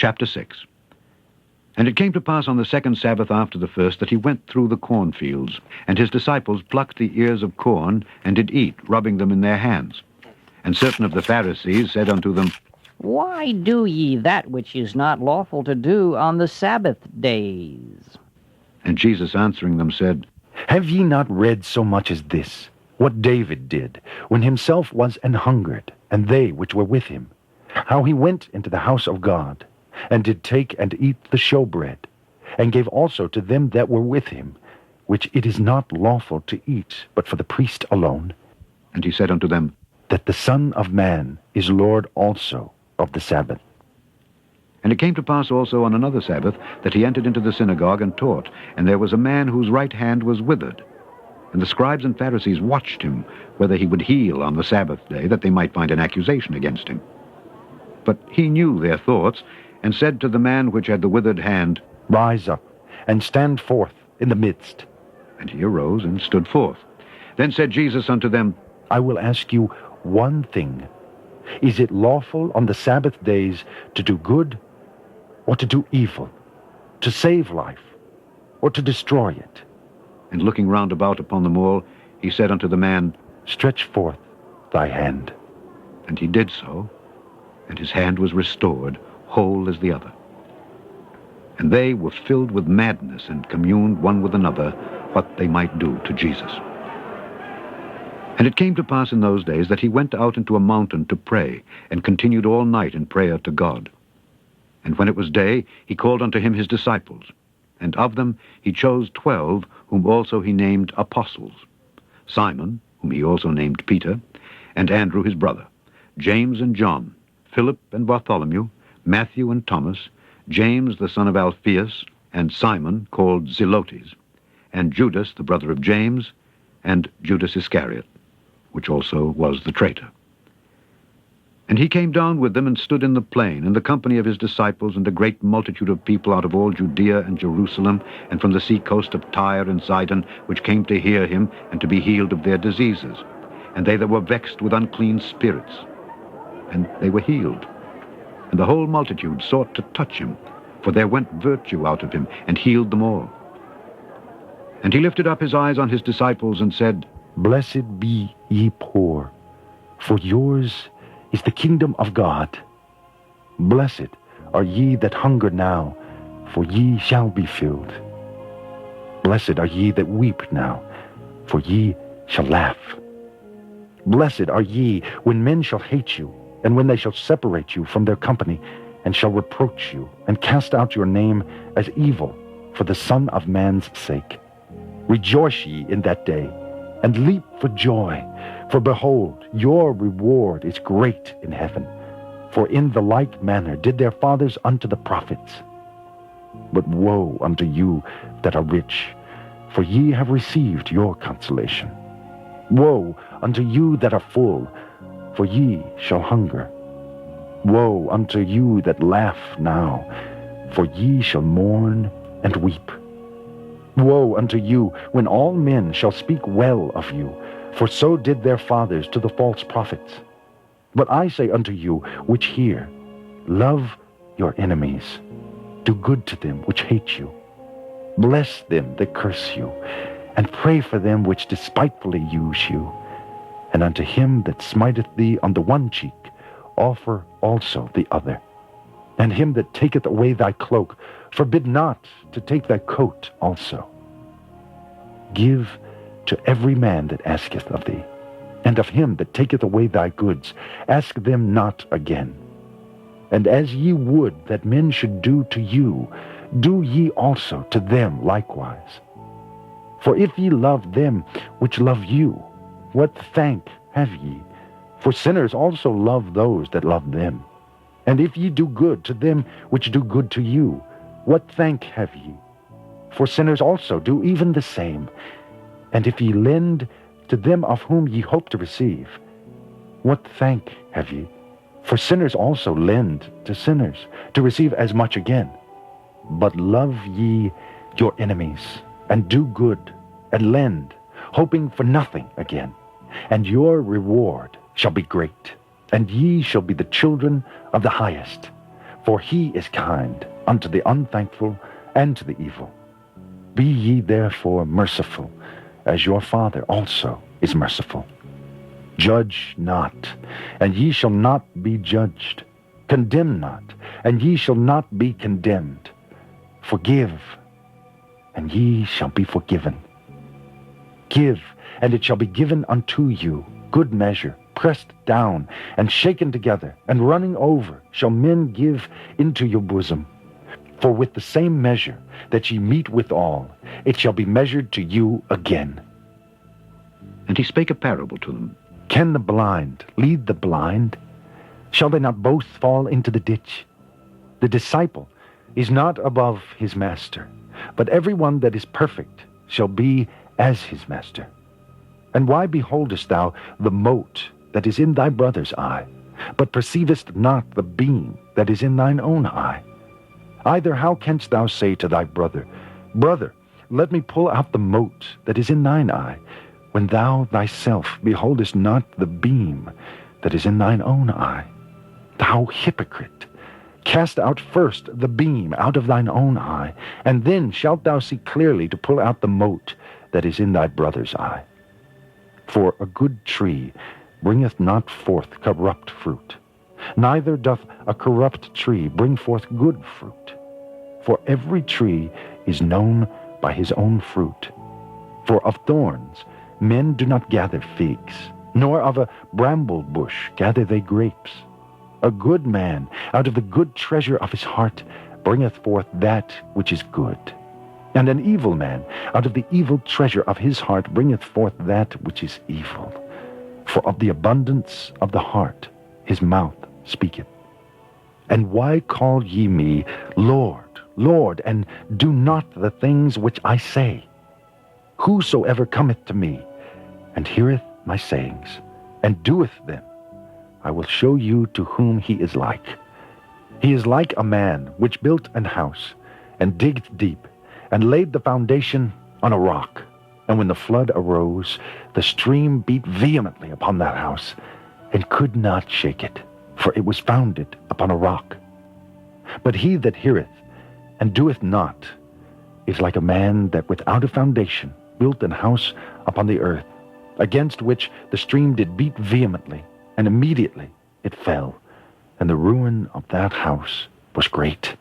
Chapter 6. And it came to pass on the second Sabbath after the first that he went through the cornfields, and his disciples plucked the ears of corn, and did eat, rubbing them in their hands. And certain of the Pharisees said unto them, Why do ye that which is not lawful to do on the Sabbath days? And Jesus answering them said, Have ye not read so much as this, what David did, when himself was an hungered, and they which were with him, how he went into the house of God, and did take and eat the showbread, and gave also to them that were with him, which it is not lawful to eat, but for the priest alone? And he said unto them, That the Son of Man is Lord also of the Sabbath. And it came to pass also on another Sabbath that he entered into the synagogue and taught, and there was a man whose right hand was withered. And the scribes and Pharisees watched him, whether he would heal on the Sabbath day, that they might find an accusation against him. But he knew their thoughts, and said to the man which had the withered hand, Rise up, and stand forth in the midst. And he arose and stood forth. Then said Jesus unto them, I will ask you one thing. Is it lawful on the Sabbath days to do good, or to do evil, to save life, or to destroy it? And looking round about upon them all, he said unto the man, Stretch forth thy hand. And he did so, and his hand was restored, whole as the other. And they were filled with madness, and communed one with another what they might do to Jesus. And it came to pass in those days that he went out into a mountain to pray, and continued all night in prayer to God. And when it was day, he called unto him his disciples, and of them he chose 12, whom also he named apostles: Simon, whom he also named Peter, and Andrew his brother, James and John, Philip and Bartholomew, Matthew and Thomas, James the son of Alphaeus, and Simon called Zelotes, and Judas the brother of James, and Judas Iscariot, which also was the traitor. And he came down with them, and stood in the plain, in the company of his disciples, and a great multitude of people out of all Judea and Jerusalem, and from the sea coast of Tyre and Sidon, which came to hear him, and to be healed of their diseases, and they that were vexed with unclean spirits. And they were healed. And the whole multitude sought to touch him, for there went virtue out of him, and healed them all. And he lifted up his eyes on his disciples, and said, Blessed be ye poor, for yours is the kingdom of God. Blessed are ye that hunger now, for ye shall be filled. Blessed are ye that weep now, for ye shall laugh. Blessed are ye when men shall hate you, and when they shall separate you from their company, and shall reproach you, and cast out your name as evil for the Son of Man's sake. Rejoice ye in that day, and leap for joy, for behold, your reward is great in heaven. For in the like manner did their fathers unto the prophets. But woe unto you that are rich, for ye have received your consolation. Woe unto you that are full, for ye shall hunger. Woe unto you that laugh now, for ye shall mourn and weep. Woe unto you when all men shall speak well of you, for so did their fathers to the false prophets. But I say unto you which hear, love your enemies, do good to them which hate you, bless them that curse you, and pray for them which despitefully use you. And unto him that smiteth thee on the one cheek, offer also the other. And him that taketh away thy cloak, forbid not to take thy coat also. Give to every man that asketh of thee, and of him that taketh away thy goods, ask them not again. And as ye would that men should do to you, do ye also to them likewise. For if ye love them which love you, what thank have ye? For sinners also love those that love them. And if ye do good to them which do good to you, what thank have ye? For sinners also do even the same. And if ye lend to them of whom ye hope to receive, what thank have ye? For sinners also lend to sinners, to receive as much again. But love ye your enemies, and do good, and lend, hoping for nothing again. And your reward shall be great, and ye shall be the children of the highest. For he is kind unto the unthankful and to the evil. Be ye therefore merciful, as your Father also is merciful. Judge not, and ye shall not be judged. Condemn not, and ye shall not be condemned. Forgive, and ye shall be forgiven. Give, and it shall be given unto you, good measure, pressed down, and shaken together, and running over, shall men give into your bosom. For with the same measure that ye mete withal, it shall be measured to you again. And he spake a parable to them. Can the blind lead the blind? Shall they not both fall into the ditch? The disciple is not above his master, but every one that is perfect shall be as his master. And why beholdest thou the mote that is in thy brother's eye, but perceivest not the beam that is in thine own eye? Either how canst thou say to thy brother, Brother, let me pull out the mote that is in thine eye, when thou thyself beholdest not the beam that is in thine own eye? Thou hypocrite, cast out first the beam out of thine own eye, and then shalt thou see clearly to pull out the mote that is in thy brother's eye. For a good tree bringeth not forth corrupt fruit, neither doth a corrupt tree bring forth good fruit. For every tree is known by his own fruit. For of thorns men do not gather figs, nor of a bramble bush gather they grapes. A good man out of the good treasure of his heart bringeth forth that which is good, and an evil man out of the evil treasure of his heart bringeth forth that which is evil. For of the abundance of the heart his mouth speaketh. And why call ye me Lord, Lord, and do not the things which I say? Whosoever cometh to me, and heareth my sayings, and doeth them, I will show you to whom he is like. He is like a man which built an house, and digged deep, and laid the foundation on a rock. And when the flood arose, the stream beat vehemently upon that house, and could not shake it, for it was founded upon a rock. But he that heareth, and doeth not, is like a man that without a foundation built an house upon the earth, against which the stream did beat vehemently, and immediately it fell, and the ruin of that house was great.